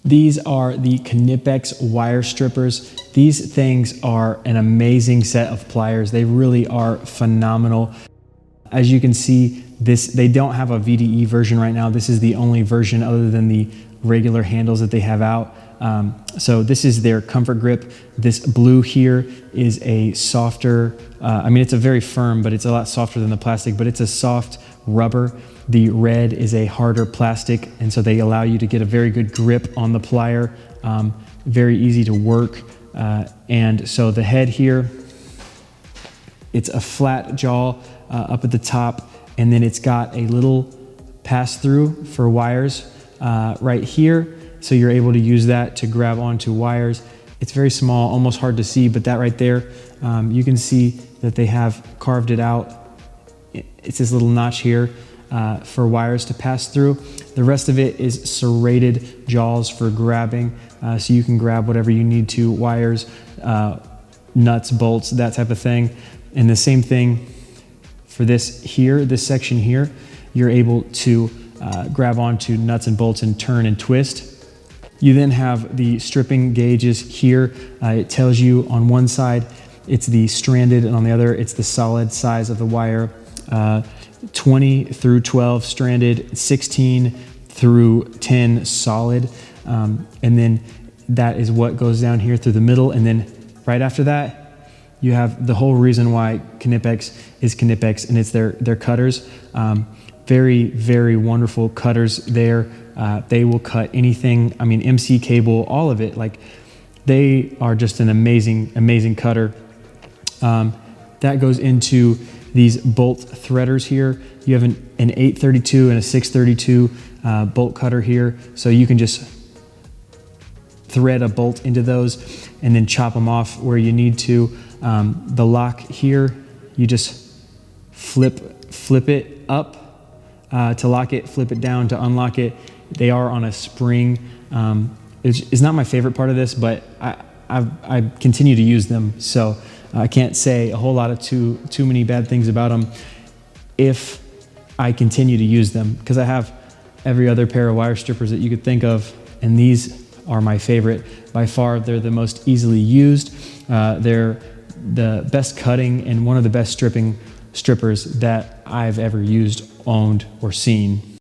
These are the Knipex Wire Strippers. These things are an amazing set of pliers. They really are phenomenal. As you can see, they don't have a VDE version right now. This is the only version other than the regular handles that they have out. So this is their comfort grip. This blue here is a softer, I mean, it's a very firm, but it's a lot softer than the plastic, but it's a soft rubber. The red is a harder plastic, and so they allow you to get a very good grip on the plier. Very easy to work. And so the head here, it's a flat jaw up at the top, and then it's got a little pass-through for wires right here. So you're able to use that to grab onto wires. It's very small, almost hard to see, but that right there, you can see that they have carved it out. It's this little notch here for wires to pass through. The rest of it is serrated jaws for grabbing, so you can grab whatever you need to, wires, nuts, bolts, that type of thing. And the same thing for this here, this section here, you're able to grab onto nuts and bolts and turn and twist. You then have the stripping gauges here. It tells you on one side it's the stranded, and on the other it's the solid size of the wire. 20 through 12 stranded, 16 through 10 solid, and then that is what goes down here through the middle. And then right after that, you have the whole reason why Knipex is Knipex, and it's their cutters. Very, very wonderful cutters there. They will cut anything, I mean, MC cable, all of it. Like, they are just an amazing, amazing cutter. That goes into these bolt threaders here. You have an 832 and a 632 bolt cutter here. So you can just thread a bolt into those and then chop them off where you need to. The lock here, you just flip it up to lock it, flip it down to unlock it. They are on a spring. It's not my favorite part of this, but I continue to use them, so I can't say a whole lot of too many bad things about them if I continue to use them, because I have every other pair of wire strippers that you could think of, and these are my favorite. By far, they're the most easily used. They're the best cutting and one of the best strippers that I've ever used, owned, or seen.